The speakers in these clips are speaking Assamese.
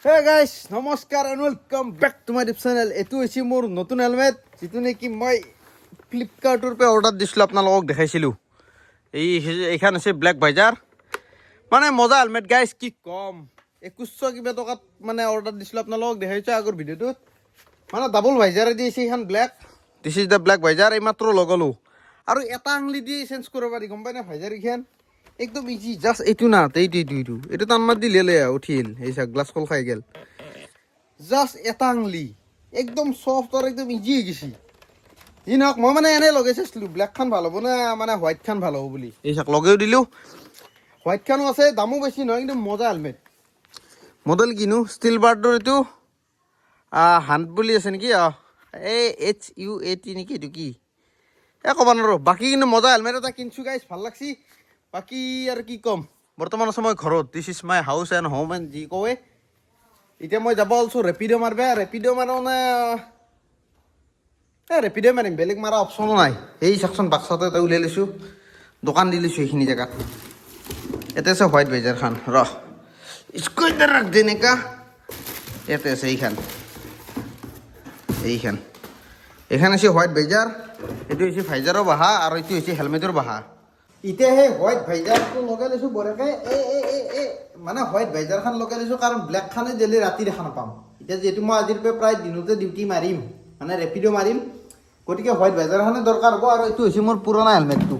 Hey guys, নমস্কাৰ and welcome back to my YouTube channel. এইটো হৈছে মোৰ নতুন হেলমেট যিটো নেকি মই ফ্লিপকাৰ্টৰ পৰা অৰ্ডাৰ দিছিলোঁ আপোনালোকক দেখাইছিলোঁ। এইখন হৈছে ব্লেক ভাইজাৰ মানে মজা হেলমেট গাইজ কি কম 2100 কিবা টকাত মানে অৰ্ডাৰ দিছিলোঁ আপোনালোকক দেখাইছোঁ আগৰ ভিডিঅ'টোত মানে ডাবল ভাইজাৰ দিছে এইখন black this is the black visor এইমাত্ৰ লগালোঁ আৰু এটা আঙুলি দি চেঞ্জ কৰিব পাৰি গম পাই না ভাইজাৰ এইখন একদম ইজি জাস্ট এইটো না এইটো টানমাৰ দি লেলে উঠিল এই চাক গ্লাছ কল খাই গেল জাস্ট এটা আঙুলি একদম সফট আৰু একদম ইজি হৈ গৈছে ই নহওক মই মানে এনেই লগাই চাইছিলোঁ ব্লেকখন ভাল হ'ব না মানে হোৱাইটখন ভাল হ'ব বুলি এই চাক লগাইও দিলোঁ হোৱাইটখনো আছে দামো বেছি নহয় কিন্তু মজা হেলমেট মডেল কিনো ষ্টিল বাৰ্ডৰ এইটো হাণ্ট বুলি আছে নেকি HUAT নেকি এইটো কি ক'ব নোৱাৰোঁ বাকী কিন্তু মজা হেলমেট এটা কিনিছোঁ গাইজ ভাল লাগছি বাকী আৰু কি ক'ম বৰ্তমান আছোঁ মই ঘৰত this is my house and home and যি কয় এতিয়া মই যাব ওলছোঁ ৰেপিড' মাৰিবা ৰেপিড' মাৰো নে ৰেপিড' মাৰিম বেলেগ মাৰা অপশ্যনো নাই এই চাকচোন বাক্সাটো এটা উলিয়াই লৈছোঁ দোকান দি লৈছোঁ এইখিনি জেগাত ইয়াতে আছে হোৱাইট ভাইজাৰখন স্কুইডাৰ ৰাখ যেনেকা ইয়াতে আছে এইখন হৈছে হোৱাইট ভাইজাৰ এইটো হৈছে ভাইজাৰৰ বাহা আৰু এইটো হৈছে হেলমেটৰ বাহা এতিয়া সেই হোৱাইট ভাইজাৰটো লগাই লৈছোঁ বঢ়িয়াকৈ মানে হোৱাইট ভাইজাৰখন লগাই লৈছোঁ কাৰণ ব্লেকখনে ডেইলি ৰাতি দেখা নাপাম এতিয়া যিহেতু মই আজিৰ পৰা প্ৰায় দিনতে ডিউটি মাৰিম মানে ৰেপিড' মাৰিম গতিকে হোৱাইট ভাইজাৰখনে দৰকাৰ হ'ব আৰু এইটো হৈছে মোৰ পুৰণা হেলমেটটো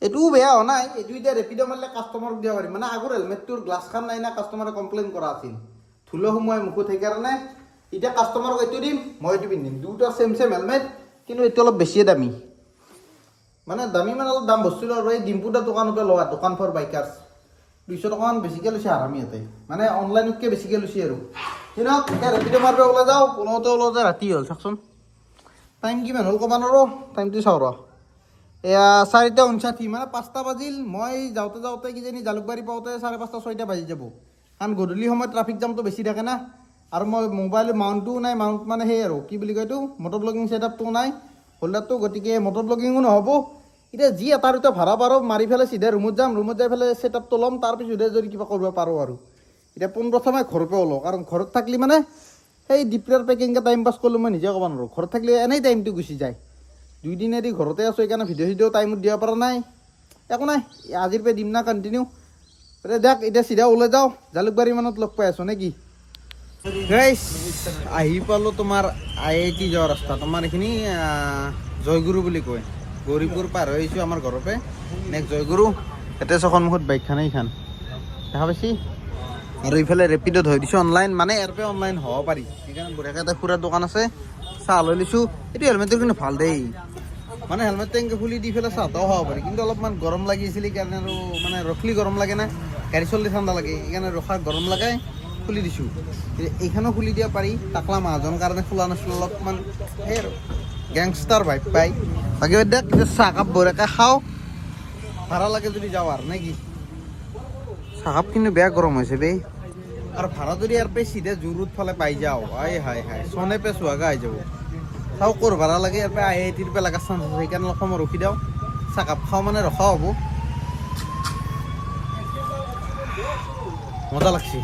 এইটোও বেয়া হোৱা নাই এইটো এতিয়া ৰেপিড' মাৰিলে কাষ্টমাৰক দিব পাৰিম মানে আগৰ হেলমেটটোৰ গ্লাছখন নাই না কাষ্টমাৰে কমপ্লেইন কৰা আছিল ধুলো সোমোৱাই মুখত সেইকাৰণে এতিয়া কাষ্টমাৰক এইটো দিম মই এইটো পিন্ধিম দুটা চেম হেলমেট কিন্তু এইটো অলপ বেছিয়ে দামী মানে অলপ দাম বস্তু আৰু এই ডিম্পুদাৰ দোকানতে লোৱা দোকান ফৰ বাইকাৰ্ছ 200 টকামান বেছিকৈ লৈছে আৰামি ইয়াতে মানে অনলাইনতকৈ বেছিকৈ লৈছে আৰু কিন্তু এতিয়া ৰেপিড' মাৰিব ওলাই যাওঁ ওলাওঁতে ৰাতি হ'ল চাওকচোন টাইম কিমান হ'ল ক'ব নোৱাৰোঁ টাইমটো চাওঁ ৰ এয়া 4:59 মানে 5টা বাজিল মই যাওঁতে কিজানি জালুকবাৰী পাওঁতে 5:30 6টা বাজি যাব কাৰণ গধূলি সময়ত ট্ৰাফিক জামটো বেছি থাকে না আৰু মই মোবাইল মাউণ্টটোও নাই মাউণ্ট মানে সেই আৰু কি বুলি কয় এইটো মটৰ ব্লগিং ছেটআপটোও নাই হোল্ডাৰটো গতিকে মটৰ ব্লগিঙো নহ'ব এতিয়া যি এটা দুটা ভাড়া পাৰোঁ মাৰি পেলাই চিধা ৰুমত যাম ৰুমত যাই পেলাই ছেটআপটো ল'ম তাৰপিছতহে যদি কিবা কৰিব পাৰোঁ আৰু এতিয়া পোনপ্ৰথমে ঘৰৰ পৰা ওলাওঁ কাৰণ ঘৰত থাকিলে মানে সেই ডিপ্লাৰ পেকিংকে টাইম পাছ কৰিলোঁ মই নিজে ক'ব নোৱাৰোঁ ঘৰত থাকিলে এনেই টাইমটো গুচি যায় 2 দিন এদি ঘৰতে আছোঁ সেইকাৰণে ভিডিঅ' টাইমত দিব পৰা নাই একো নাই আজিৰ পৰা দিম না কণ্টিনিউ দেখ এতিয়া চিধা ওলাই যাওঁ জালুকবাৰী মানত লগ পাই আছোঁ নে কি গাইছ আহি পালোঁ তোমাৰ IIT যোৱা ৰাস্তা তোমাৰ এইখিনি জয়গুৰু বুলি কয় গৌৰীপুৰ পাৰ হৈ আহিছোঁ আমাৰ ঘৰৰ পৰা নেক্সট জয়গুৰু ইয়াতে সন্মুখত বাইকখন এইখন দেখা পাইছি আৰু ইফালে ৰেপিডত হৈ দিছোঁ অনলাইন মানে ইয়াৰ পৰা অনলাইন হ'ব পাৰি সেইকাৰণে বঢ়িয়াকৈ এটা খুৰাৰ দোকান আছে চাহ লৈ লৈছোঁ এইটো হেলমেটটো কিন্তু ভাল দেই মানে হেলমেটটো এনেকৈ খুলি দি পেলাই চাহটাও খাব পাৰি কিন্তু অলপমান গৰম লাগিছিল সেইকাৰণে আৰু মানে ৰখলি গৰম লাগে না গাড়ী চলি ঠাণ্ডা লাগে সেইকাৰণে ৰখা গৰম লগাই খুলি দিছোঁ এইখনো খুলি দিব পাৰি টাকলা মাহাজনৰ কাৰণে খোলা নাছিলোঁ অলপমান সেই আৰু গেংষ্টাৰ ভাইব পাই বাকী দেখ চাহকাপ বঢ়িয়াকৈ খাওঁ ভাড়া লাগে যদি যাওঁ আৰু নে কি চাহকাপ কিন্তু বেয়া গৰম হৈছে বেই আৰু ভাড়া যদি ইয়াৰ পৰা চিধা জুৰুত ফালে পাই যাওঁ হাই চনে পে চুৱাগা হৈ যাব চাওঁ ক'ৰ ভাড়া লাগে ইয়াৰ পৰা IITৰ পৰা লগা চান্স আছে সেইকাৰণে অলপ সময় ৰখি দিওঁ চাহকাপ খাওঁ মানে ৰখা হ'ব মজা লাগছে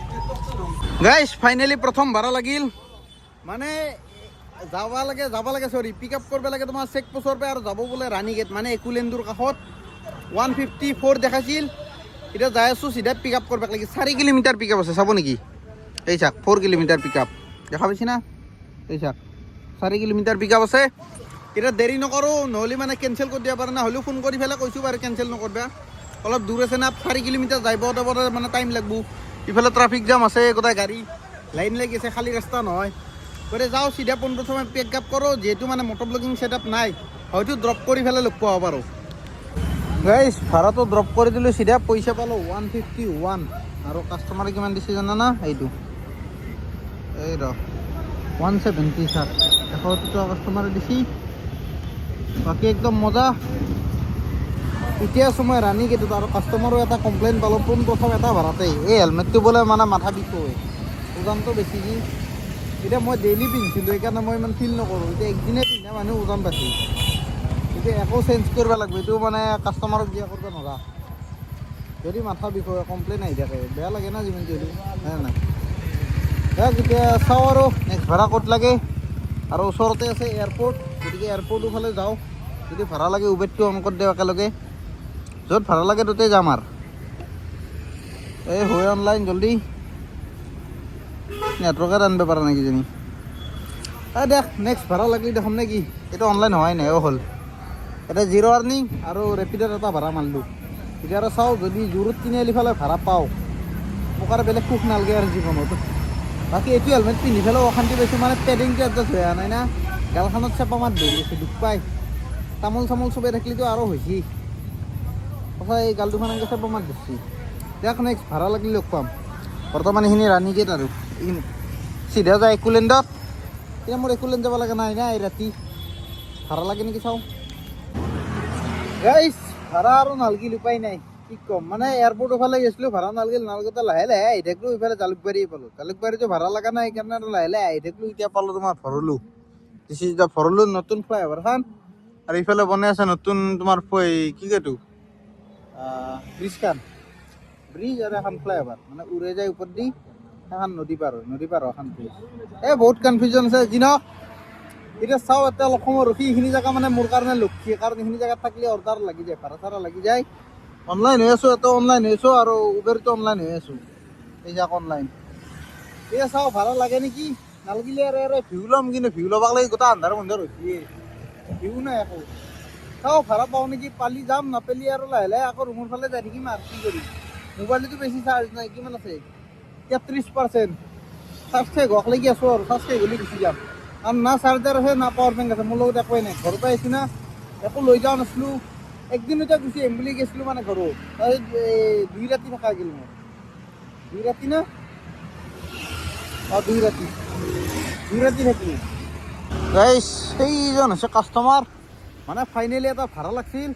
গাইজ ফাইনেলি প্ৰথম ভাড়া লাগিল মানে যাব লাগে চৰি পিক আপ কৰিব লাগে তোমাৰ চেক পোষ্টৰ পৰা আৰু যাব বোলে ৰাণী গেট মানে একুলেণ্ডৰ কাষত 154 দেখাইছিল এতিয়া যাই আছোঁ চিধা পিক আপ কৰিব লাগে 4 কিলোমিটাৰ পিক আপ আছে চাব নেকি এই চাক 4 কিলোমিটাৰ পিক আপ দেখা পাইছি না এই চাক 4 কিলোমিটাৰ পিক আপ আছে এতিয়া দেৰি নকৰোঁ নহ'লে মানে কেঞ্চেল কৰি দিব পাৰে না হ'লেও ফোন কৰি পেলাই কৈছোঁ বাৰু কেঞ্চেল নকৰিবা অলপ দূৰ আছে না 4 কিলোমিটাৰ যাব মানে টাইম লাগব ইফালে ট্ৰাফিক জাম আছে গোটেই গাড়ী লাইন লাগি আছে খালী ৰাস্তা নহয় গতিকে যাওঁ চিধা পোনপ্ৰথমে পিক আপ কৰোঁ যিহেতু মানে মটৰ ব্লগিং ছেটআপ নাই হয়তো ড্ৰপ কৰি পেলাই লগ পাব পাৰোঁ গাইজ ভাড়াটো ড্ৰপ কৰি দিলোঁ চিধা পইচা পালোঁ 151 আৰু কাষ্টমাৰে কিমান দিছে জানা না এইটো এই 170 ছাৰ 100 টকা কাষ্টমাৰে দিছে বাকী একদম মজা এতিয়া আছোঁ মই ৰাণী গেটত আৰু কাষ্টমাৰো এটা কমপ্লেইন পালোঁ পোনপ্ৰথম এটা ভাড়াতেই এই হেলমেটটো বোলে মানে মাথা বিষ হয় ওজনটো বেছি যি এতিয়া মই ডেইলি পিন্ধিছিলোঁ সেইকাৰণে মই ইমান ফিল নকৰোঁ এতিয়া একদিনে পিন্ধা মানুহ ওজন পাইছোঁ এতিয়া একো চেঞ্জ কৰিব লাগিব এইটো মানে কাষ্টমাৰক দিয়া কৰিব নোৱাৰা যদি মাথা বিষ হয় কমপ্লেইন আহি থাকে বেয়া লাগে না যিমান যিহেতু নাই এতিয়া চাওঁ আৰু নেক্সট ভাড়া ক'ত লাগে আৰু ওচৰতে আছে এয়াৰপৰ্ট গতিকে এয়াৰপৰ্টৰ ফালে যাওঁ যদি ভাড়া লাগে উবেৰটো অন কৰি দিওঁ একেলগে য'ত ভাড়া লাগে ত'তে যাম আৰু এই হয় অনলাইন জল্দি নেটৱৰ্কে আনিব পাৰা নাই কিজানি দেখ নেক্সট ভাড়া লাগিলে দেখোন নে কি এইটো অনলাইন হোৱাই নাই হ'ল এটা জিৰ' আৰ্নিং আৰু ৰেপিডৰ এটা ভাড়া মাৰিলোঁ এতিয়া আৰু চাওঁ যদি জোৰত তিনিআলি ফালে ভাড়া পাওঁ মোক আৰু বেলেগ সুখ নালাগে আৰু জীৱনত বাকী এইটো হেলমেট পিন্ধি পেলাইও অশান্তি পাইছোঁ মানে পেডিংটো এডজাষ্ট হৈ অহা নাই না গালখনত চেপা মাত ধৰি আছে দুখ পায় তামোল চামোল চবেই থাকিলেতো আৰু হৈছে সঁচা এই গাল দুখন এনেকৈ চেপা মাত ধৰিছে দেখ নেক্সট ভাড়া লাগিলে লগ পাম বৰ্তমান এইখিনি ৰাণী গেট আৰু এইখিনি চিধা যায় একোলেণ্ডত এতিয়া মোৰ একোলেণ্ড যাব লগা নাই না এই ৰাতি ভাড়া লাগে নেকি চাওঁ গাইছ ভাড়া আৰু নালগিল উপায় নাই কি ক'ম মানে এয়াৰপৰ্টৰ ফালে গৈছিলোঁ ভাড়া নালগিল নালগোতে লাহে লাহে আহি থাকিলোঁ ইফালে জালুকবাৰীয়ে পালোঁ জালুকবাৰীতো ভাড়া লগা নাই সেইকাৰণে আৰু লাহে লাহে আহি থাকিলোঁ এতিয়া পালোঁ তোমাৰ ভৰলোঁ এতিয়া ভৰলোঁ নতুন ফ্লাইঅভাৰখন আৰু ইফালে বনাই আছে নতুন তোমাৰ কি কয়তো ব্ৰিজখন ব্ৰিজ আৰু এখন ফ্লাইঅভাৰ মানে উৰে যায় ওপৰত দি এখন নদী পাৰ এখন ব্ৰিজ বহুত কনফিউজন আছে যি নহওক এতিয়া চাওঁ এতিয়া অলপ সময় ৰখি এইখিনি জেগা মানে মোৰ কাৰণে লক্ষী কাৰণ এইখিনি জেগাত থাকিলে অৰ্ডাৰ লাগি যায় ভাড়া চাড়া লাগি যায় অনলাইন হৈ আছোঁ এটা অনলাইন হৈ আছোঁ আৰু উবেৰটো অনলাইন হৈ আছোঁ এই যাক অনলাইন এতিয়া চাওঁ ভাড়া লাগে নেকি নালাগিলে আৰু ভিউ ল'ম কিন্তু ভিউ ল'ব লাগে গোটেই আন্ধাৰ বন্ধাৰ হৈছে ভিউ নাই একো চাওঁ ভাড়া পাওঁ নেকি পালি যাম নাপালি আৰু লাহে লাহে আকৌ ৰুমৰ ফালে যাই থাকিম আৰু কি কৰিম মোবাইলটো বেছি চাৰ্জ নাই কিমান আছে 33% চাৰ্জ শেষ হওক লাগি আছোঁ আৰু চাৰ্জ শেষ হ'লে গুচি যাম আৰু না চাৰ্জাৰ আছে না পাৱাৰ বেংক আছে মোৰ লগত একোৱেই নাই ঘৰৰ পৰা আহিছোঁ না একো লৈ যোৱা নাছিলোঁ একদিনতে গুচি আহিম বুলি গৈছিলোঁ মানে ঘৰত তাৰপিছত 2 ৰাতি থকা গ'ল মোৰ 2 ৰাতি না 2 ৰাতি থাকিলোঁ গাইছ সেইজন হৈছে কাষ্টমাৰ মানে ফাইনেলি এটা ভাড়া লাগিছিল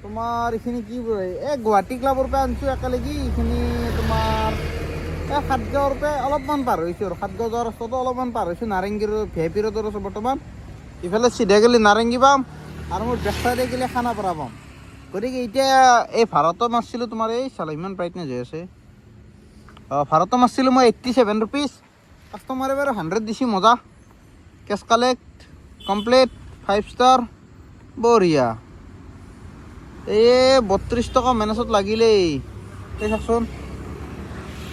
তোমাৰ এইখিনি কি গুৱাহাটী ক্লাবৰ পৰা আনিছোঁ একেলগে এইখিনি তোমাৰ সাতগাঁৱৰ পৰা অলপমান পাৰ হৈছোঁ আৰু সাতগাঁও যোৱাৰ ৰাস্তাটো অলপমান পাৰ হৈছোঁ নাৰেংগীৰ VIP ৰোডৰ আছে বৰ্তমান ইফালে চিধা গ'লে নাৰেংগী পাম আৰু মোৰ বেক চাইডে গ'লে খানাপাৰা পাম গতিকে এতিয়া এই ভাড়াটো মাৰিছিলোঁ তোমাৰ এই চালা ইমান ব্ৰাইটনেছ হৈ আছে ভাড়াটো মাৰিছিলোঁ মই 87 rupees কাষ্টমাৰে বাৰু 100 দিছে মজা কেছ কালেক্ট কমপ্লিট 5 ষ্টাৰ বঢ়িয়া এই 32 টকা মেনেজত লাগিলেই এই চাওকচোন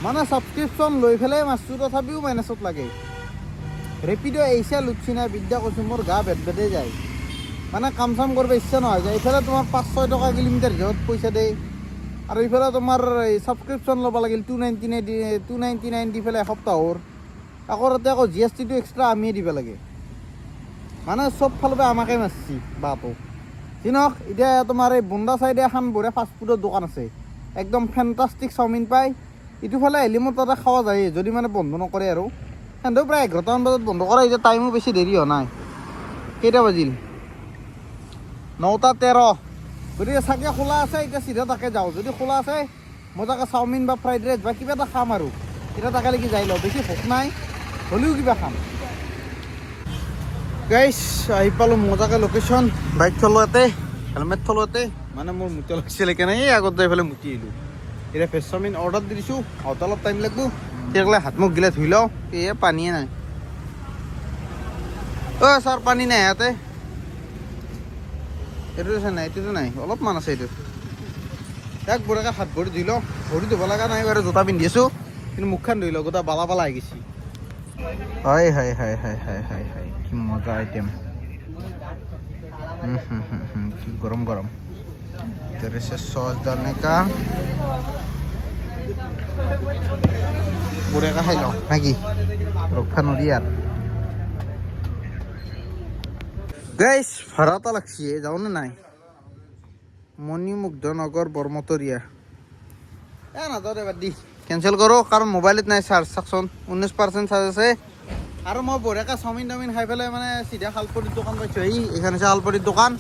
মানে ছাবস্ক্ৰিপশ্যন লৈ পেলাই মাছটো তথাপিও মাইনাছত লাগে ৰেপিড' এইচা লুটছি নাই বিদ্যা কৈছোঁ মোৰ গা বেদ বেদে যায় মানে কাম চাম কৰিব ইচ্ছা নহয় যায় এইফালে তোমাৰ 5-6 টকা কিলোমিটাৰ হিচাপত পইচা দিয়ে আৰু এইফালে তোমাৰ ছাবস্ক্ৰিপশ্যন ল'ব লাগিল 299 দি পেলাই এসপ্তাহৰ আকৌ তাতে আকৌ GST এক্সট্ৰা আমিয়ে দিব লাগে মানে চব ফালৰ পৰা আমাকে মাৰছি বাটো যি নহওক এতিয়া তোমাৰ এই বন্দা চাইডে এখন বঢ়িয়া ফাষ্টফুডৰ দোকান আছে একদম ফেণ্টাষ্টিক চাওমিন পায় ইটো ফালে আহিলে মোৰ তাতে খাৱা যায় যদি মানে বন্ধ নকৰে আৰু সিহঁতেও প্ৰায় 11টামান বজাত বন্ধ কৰে এতিয়া টাইমো বেছি দেৰি হোৱা নাই কেইটা বাজিল 9:13 গতিকে চাগে খোলা আছে এতিয়া চিধা তাকে যাওঁ যদি খোলা আছে মজাকে চাওমিন বা ফ্ৰাইড ৰাইচ বা কিবা এটা খাম আৰু এতিয়া তাকে লাগি যাই লওঁ বেছি ভোক নাই হ'লেও কিবা খাম গাইছ আহি পালোঁ মজাকে লোকেশ্যন বাইক থলোঁ ইয়াতে হেলমেট থলোঁ ইয়াতে মানে মোৰ মুতি লাগিছিল সেইকাৰণে এই আগত যাই পেলাই মুতি আহিলোঁ এতিয়া ভেজ চাওমিন অৰ্ডাৰ দি দিছোঁ আহোঁতে অলপ টাইম লাগিব তেতিয়াহ'লে হাত মুখ গিলা ধুই লওঁ এই পানীয়ে নাই ছাৰ পানী নাই ইয়াতে এইটো আছে নাই এইটোতো নাই অলপমান আছে এইটো এক বঢ়িয়াকৈ হাত ভৰি ধুই লওঁ ভৰি ধুব লগা নাই বাৰু জোতা পিন্ধি আছোঁ কিন্তু মুখখন ধুই লওঁ গোটা বালা বালা আহি গৈছে হয় হয় হয় হয় হয় হয় হয় কি মজা আইটেম কি গৰম গৰম तेरे से सॉस डालने का पूरे का खाई लो नाकि रखा नदी यार गाइस ভাড়াটা লাগছে যাও না নাই মণিমুগ্ধ নগর বর্মতরিয়া নাযাওঁ দে বাদ দি কেঞ্চেল কৰোঁ কাৰণ মোবাইলত নাই চাৰ্জ চাওকচোন 19% চাৰ্জ আছে আৰু মই বঢ়িয়াকৈ চাওমিন টাউমিন খাই পেলাই মানে চিধা শালপৰীৰ দোকান পাইছোঁ এইখন হৈছে শালপৰীৰ দোকান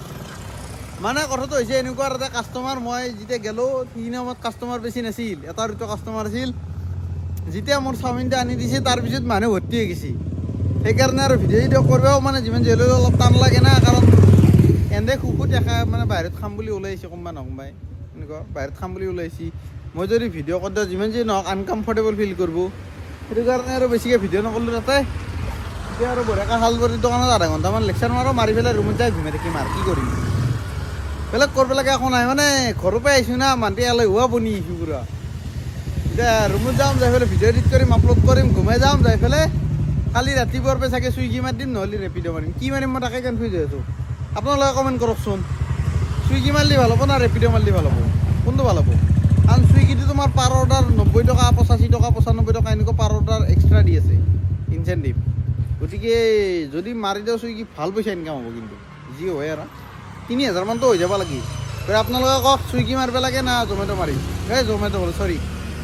মানে কথাটো হৈছে এনেকুৱা এটা কাষ্টমাৰ মই যেতিয়া গ'লোঁ সেইখিনি সময়ত কাষ্টমাৰ বেছি নাছিল এটা দুটা কাষ্টমাৰ আছিল যেতিয়া মোৰ চাওমিনটো আনি দিছে তাৰপিছত মানুহ ভৰ্তি হৈ গৈছে সেইকাৰণে আৰু ভিডিঅ' কৰিবও মানে যিমান যি হ'লেও অলপ টান লাগে না কাৰণ এনে খুকুত দেখা মানে বাহিৰত খাম বুলি ওলাইছে কোনোবা নকোবাই এনেকুৱা বাহিৰত খাম বুলি ওলাইছে মই যদি ভিডিঅ' কৰি দিওঁ যিমান যি নহওক আনকমফৰ্টেবল ফিল কৰিব সেইটো কাৰণে আৰু বেছিকৈ ভিডিঅ' নকৰিলোঁ তাতে। এতিয়া আৰু বঢ়িয়াকৈ শালবাৰীৰ দোকানত আধা ঘণ্টামান লেকচাৰ মাৰোঁ, মাৰি পেলাই ৰুমত যাই ঘুমাই থাকিম আৰু কি কৰিম। বেলেগ কৰিব লাগে একো নাই, মানে ঘৰৰ পৰাই আহিছোঁ না, মানুহে এলেহুৱা বনি আহিছোঁ পুৰা। এতিয়া ৰুমত যাম, যাই পেলাই ভিডিঅ' এডিট কৰিম, আপলোড কৰিম, ঘুমাই যাম, যাই পেলাই কালি ৰাতিপুৱাৰ পৰা চাগে চুইগি মাৰি দিম, নহ'লে ৰেপিড' মাৰিম। কি মাৰিম মই তাকে কনফিউজ হৈ আছোঁ। আপোনালোকে কমেণ্ট কৰকচোন, চুইগি মাৰিলে ভাল হ'ব না ৰেপিড' মাৰিলে ভাল হ'ব, কোনটো ভাল হ'ব? কাৰণ চুইগিটো তোমাৰ পাৰ অৰ্ডাৰ 90 টকা, 85 টকা, 95 টকা এনেকুৱা পাৰ অৰ্ডাৰ এক্সট্ৰা দি আছে ইনচেণ্টিভ। গতিকে যদি মাৰি দিওঁ চুইগি ভাল পইচা ইনকাম হ'ব, কিন্তু যি হয় আৰু 3000 মানতো হৈ যাব লাগে। আপোনালোকে কওক চুইগি মাৰিব লাগে না জমেট' মাৰি, জমেট' হ'ল চৰি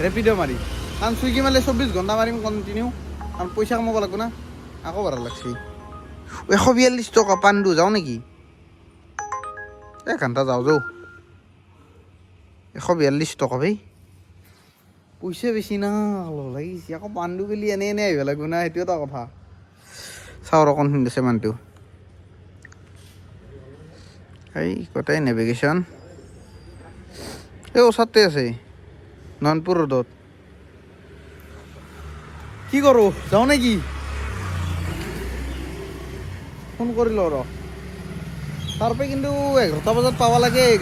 ৰেপিড' মাৰি। কাৰণ চুইগি মাৰিলে 24 ঘণ্টা মাৰিম কণ্টিনিউ, কাৰণ পইচা কমাব লাগিব না। আকৌ বাঢ়া লাগছে 142 টকা। পাণ্ডু যাওঁ নেকি? ঘণ্টা যাওঁ 142 টকা ভাই, পইচা বেছি না লাগিছে। আকৌ পাণ্ডু গেলি এনে আহিব লাগিব না, সেইটো এটা কথা। চাওঁ অকণ আছে মানুহটো, এই গোটেই নেভিগেশ্যন এই ওচৰতে আছে নয়নপুৰ ৰোডত। কি কৰোঁ, যাওঁ নেকি? ফোন কৰিলোঁ ৰ তাৰপৰা, কিন্তু 11টা বজাত পাব লাগে। এই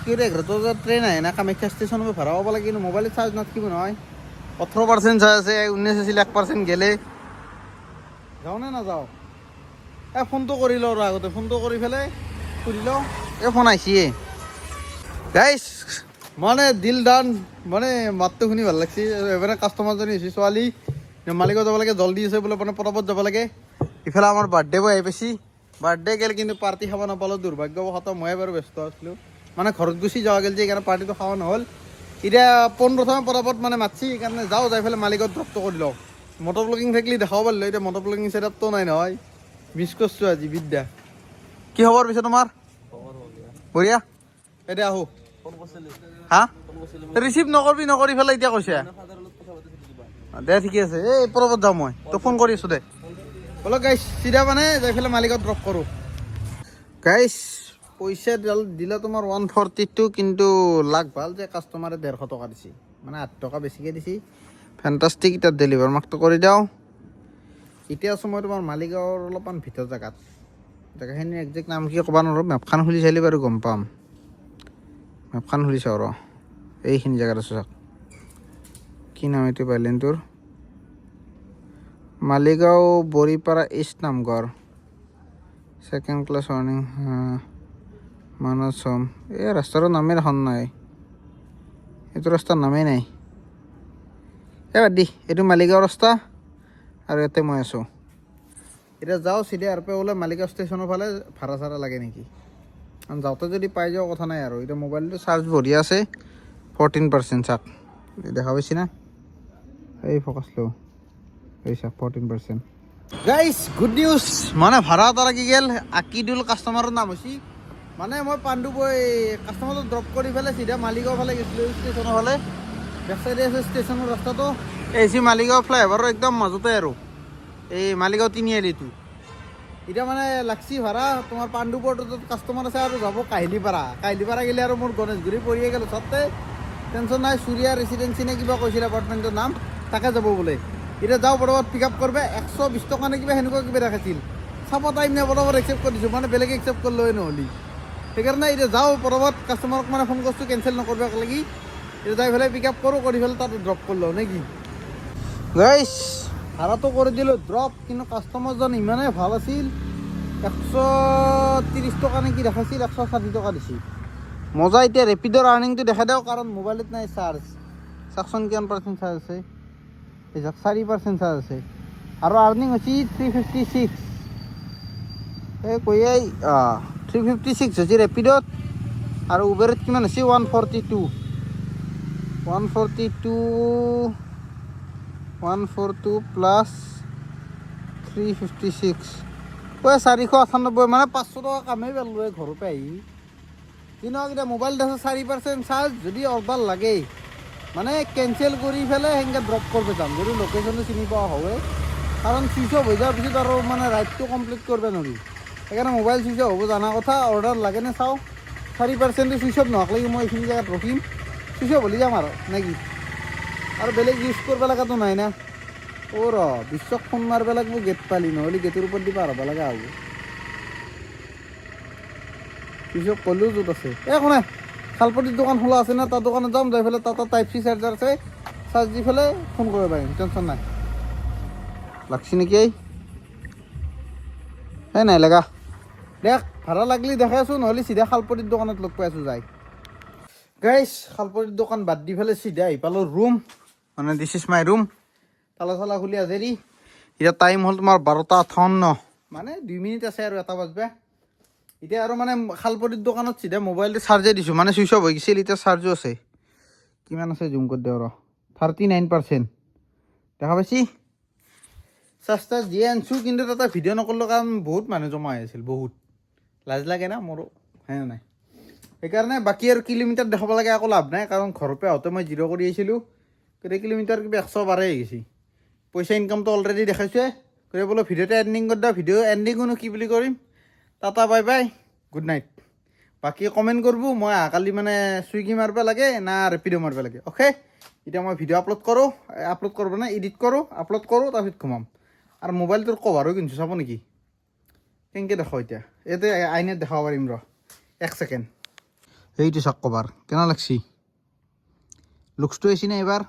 কি 11টা বজাত ট্ৰেইন আহে না, কামাখ্যা ষ্টেচনৰ পৰা ভাড়া পাব লাগে। কিন্তু মোবাইলত চাৰ্জ নাথাকিব নহয়, 18% চাৰ্জ আছে, 19 আছিল, 1% গেলে। যাওঁ নে নাযাওঁ? ফোনটো কৰি লওঁ ৰ আগতে, ফোনটো কৰি পেলাই সুধি লওঁ। ফোন আহিছে গাইছ, মানে দিল ডান, মানে মাতটো শুনি ভাল লাগছে। এবাৰে কাষ্টমাৰজনী হৈছে ছোৱালী, মালিকত যাব লাগে, জল্দি আছে বোলে, মানে পটাপট যাব লাগে। ইফালে আমাৰ বাৰ্থডে বয় আহি পাইছি, বাৰ্থডে গেল কিন্তু পাৰ্টি খাব নাপালোঁ দুৰ্ভাগ্যবশতঃ। ময়ে বাৰু ব্যস্ত আছিলোঁ, মানে ঘৰত গুচি যোৱা গ'ল যে, সেইকাৰণে পাৰ্টিটো খাব নহ'ল। এতিয়া পোনপ্ৰথমে পটাপট মানে মাতছি, সেইকাৰণে যাওঁ, যাই পেলাই মালিকত ড্ৰপটো কৰি লওঁ। মটৰ ব্লগিং থাকিলে দেখাব পাৰিলোঁ, এতিয়া মটৰ ব্লগিং ছেটআপটো নাই নহয়, মিছ কৰিছোঁ আজি বিদ্যা। কি খবৰ পিছে তোমাৰ? বঢ়িয়া। এতিয়া আহোঁ হা, ৰিচিভ নকৰিবি, নকৰি পেলাই এতিয়া কৈছে দে ঠিকে আছে। এই পৰবত যাওঁ, মই তোক ফোন কৰি আছোঁ দে। ব'লক গাইছ, চিধা মানে যাই পেলাই মালিকত ড্ৰপ কৰোঁ। গাইছ পইচা দিলে তোমাৰ 142, কিন্তু লাগ ভাল যে কাষ্টমাৰে 150 টকা দিছে, মানে 8 টকা বেছিকৈ দিছে। ফেণ্টাষ্টিক। এতিয়া ডেলিভাৰ মাৰ্কটো কৰি দিওঁ। এতিয়া আছোঁ মই তোমাৰ মালিগাঁৱৰ অলপমান ভিতৰ জেগাত। জেগাখিনিৰ একজেক্ট নাম কি ক'ব নোৱাৰোঁ, মেপখন খুলি চাইলে বাৰু গম পাম। মেপখন খুলি চাওঁ ৰ, এইখিনি জেগাত আছোঁ চাওক। কি নাম এইটো বাইলেনটোৰ? মালিগাঁও বৰিপাৰা ইষ্ট নামঘৰ, ছেকেণ্ড ক্লাছ ৱাৰ্ণিং মানস হোম। এই ৰাস্তাটোৰ নামেই এখন নাই, এইটো ৰাস্তাৰ নামেই নাই। বাদ দি, এইটো মালিগাঁও ৰাস্তা আৰু ইয়াতে মই আছোঁ। এতিয়া যাওঁ চিধা ইয়াৰ পৰা ওলাই মালিগাঁও ষ্টেচনৰ ফালে, ভাড়া চাড়া লাগে নেকি, কাৰণ যাওঁতে যদি পাই যাওঁ কথা নাই আৰু। এতিয়া মোবাইলটো চাৰ্জ বঢ়িয়া আছে, 14% চাওক, দেখা পাইছি না, এই ফ'কাছ ল' এই চাওক 14%। গাইছ গুড নিউজ, মানে ভাড়া এটা লাগি গ'ল। আকিদুল কাষ্টমাৰৰ নাম হৈছে। মানে মই পাণ্ডু বৈ কাষ্টমাৰটো ড্ৰপ কৰি পেলাই চিধা মালিগাঁও ফালে গৈছিলোঁ, ষ্টেচনৰ ফালে। বেক চাইডে আছে ষ্টেচনৰ ৰাস্তাটো, এই হৈছে মালিগাঁও ফ্লাইঅভাৰৰ একদম মাজতে আৰু, এই মালিগাঁও তিনিআলিটো। এতিয়া মানে লাগছি ভাড়া তোমাৰ পাণ্ডু বৰ্ডত কাষ্টমাৰ আছে আৰু যাব কাহিলীপাৰা। কাহিলীপাৰা গ'লে আৰু মোৰ গণেশগুৰি পৰিয়ে গ'ল ওচৰতে, টেনশ্যন নাই। চুৰিয়া ৰেচিডেঞ্চি নে কিবা কৈছিল এপাৰ্টমেণ্টৰ নাম, তাকে যাব বোলে। এতিয়া যাওঁ পটাপট পিক আপ কৰিব, 120 টকা নে কিবা সেনেকুৱা কিবা দেখাইছিল। চাব টাইম নাই, পটাপট একচেপ্ট কৰি দিছোঁ, মানে বেলেগে একচেপ্ট কৰিলেই নহ'লি। সেইকাৰণে এতিয়া যাওঁ পটাপট, কাষ্টমাৰক মানে ফোন কৰিছোঁ কেনচেল নকৰিব লাগি। এতিয়া যাই পেলাই পিক আপ কৰোঁ, কৰি পেলাই তাত ড্ৰপ কৰিলোঁ নে কি গাইছ। ভাড়াটো কৰি দিলোঁ ড্ৰপ, কিন্তু কাষ্টমাৰজন ইমানেই ভাল আছিল। 130 টকা নে কি দেখাইছিল, 160 টকা দিছিল, মজা। এতিয়া ৰেপিডৰ আৰ্নিংটো দেখাই দিওঁ, কাৰণ মোবাইলত নাই চাৰ্জ। চাওকচোন কিমান পাৰ্চেণ্ট চাৰ্জ আছে, এই চাওক 4% চাৰ্জ আছে, আৰু আৰ্নিং হৈছে 356। এই কৈয়াই 356 হৈছে ৰেপিডত, আৰু উবেৰত কিমান হৈছে 142 প্লাছ 356, 498, মানে 500 টকা কামেই পালোঁ ঘৰৰ পৰা আহি। কিন্তু এতিয়া মোবাইল আছে 4% চাৰ্জ, যদি অৰ্ডাৰ লাগে মানে কেনচেল কৰি পেলাই সেনেকৈ ড্ৰপ কৰিব যাম, যদি লোকেশ্যনটো চিনি পোৱা হয়। কাৰণ চুইচ অফ হৈ যোৱাৰ পিছত আৰু মানে ৰাইডটো কমপ্লিট কৰিব নোৱাৰি, সেইকাৰণে মোবাইল চুইচ অফ হ'ব জনা কথা। অৰ্ডাৰ লাগেনে চাওঁ, 4% চুইচ অফ নোহোৱালৈকে মই এইখিনি জেগাত ৰখিম, চুইচ অফ হ'লে যাম আৰু নে কি, আৰু বেলেগ ইউজ কৰিব লগাটো নাই না। অ' ৰ বিশ্বক ফোন মাৰিব লাগিব গেট পালি নহ'লে গেটৰ ওপৰত দি পাৰ হ'ব লগা হ'ব পিছত ক'লেও য'ত আছে কোনে শালপতিৰ দোকান খোলা আছে না তাৰ দোকানত যাম যাই পেলাই তাত টাইপ চি চাৰ্জাৰ আছে চাৰ্জ দি পেলাই ফোন কৰিব পাৰিম টেনশ্যন নাই লাগছি নেকি এই নাই লগা দেখ ভাড়া লাগলি দেখাইছোঁ নহ'লে চিধা শালপতিৰ দোকানত লগ পাই আছোঁ যাই গাইছ শালপতিৰ দোকান বাদ দি পেলাই চিধা আহি পালোঁ ৰুম মানে দিছ ইজ মাই ৰুম তালা চালা খুলি আজৰি এতিয়া টাইম হ'ল তোমাৰ 12:58 মানে 2 মিনিট আছে আৰু 1 বাজবে এতিয়া আৰু মানে শালপতিৰ দোকানত চিধা মোবাইলটো চাৰ্জে দিছোঁ মানে চুইচ অফ হৈ গৈছিল এতিয়া চাৰ্জো আছে কিমান আছে জুম কৰি দিওঁ ৰ 39% দেখা পাইছি চাৰ্জ তাৰ্জ দিয়ে আনিছোঁ কিন্তু তাতে ভিডিঅ' নকৰিলোঁ কাৰণ বহুত মানুহ জমা হৈ আছিল বহুত লাজ লাগে না মোৰো হয় নাই সেইকাৰণে বাকী আৰু কিলোমিটাৰ দেখাব লাগে একো লাভ নাই কাৰণ ঘৰৰ পৰা আহোঁতে মই 0 কৰি আহিছিলোঁ গোটেই কিলোমিটাৰ কিবা 100 পাৰে হৈ গৈছে পইচা ইনকামটো অলৰেডি দেখাইছোঁৱে গতিকে বোলো ভিডিঅ'টো এণ্ডিং কৰি দিওঁ ভিডিঅ' এণ্ডিঙোনো কি বুলি কৰিম tata bye bye good night বাকী কমেণ্ট কৰিব মই কালি মানে চুইগি মাৰিব লাগে না ৰেপিড' মাৰিব লাগে অ'কে এতিয়া মই ভিডিঅ' আপলোড কৰিব নাই এডিট কৰোঁ আপলোড কৰোঁ তাৰপিছত ঘুমাম আৰু মোবাইলটোৰ কভাৰো কিনিছোঁ চাব নেকি কেনেকৈ দেখাওঁ এতিয়া ইয়াতে আইনত দেখাব পাৰিম ৰ 1 ছেকেণ্ড সেইটো চাওক কভাৰ কেনে লাগছি লুকছটো আহিছে নে এইবাৰ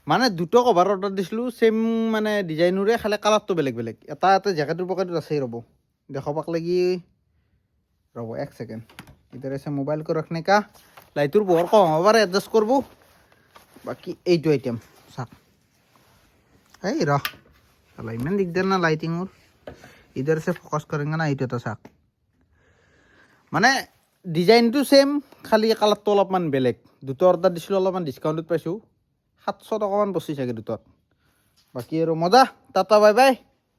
মানে দুটা কভাৰ অৰ্ডাৰ দিছিলোঁ চেম মানে ডিজাইনৰে খালি কালাৰটো বেলেগ বেলেগ এটা জেকেটৰ পকেটত আছেই ৰ'ব দেখাবাক লাগি ৰ'ব 1 ছেকেণ্ড ইধৰ আছে মোবাইল को रखने का লাইটৰ পোহৰ কম হ'ব পাৰে এডজাষ্ট কৰিব বাকী এইটো আইটেম চাওক এই ৰ ইমান দিগদাৰ না লাইটিঙৰ ইধৰ से ফ'কাছ কৰেংগে না এইটো এটা চাওক মানে ডিজাইনটো চেম খালি কালাৰটো অলপমান বেলেগ দুটা অৰ্ডাৰ দিছিলোঁ অলপমান ডিছকাউণ্টত পাইছোঁ 700 টকামান বচি চাগে দুটাত বাকী আৰু মজা tata bye bye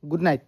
good night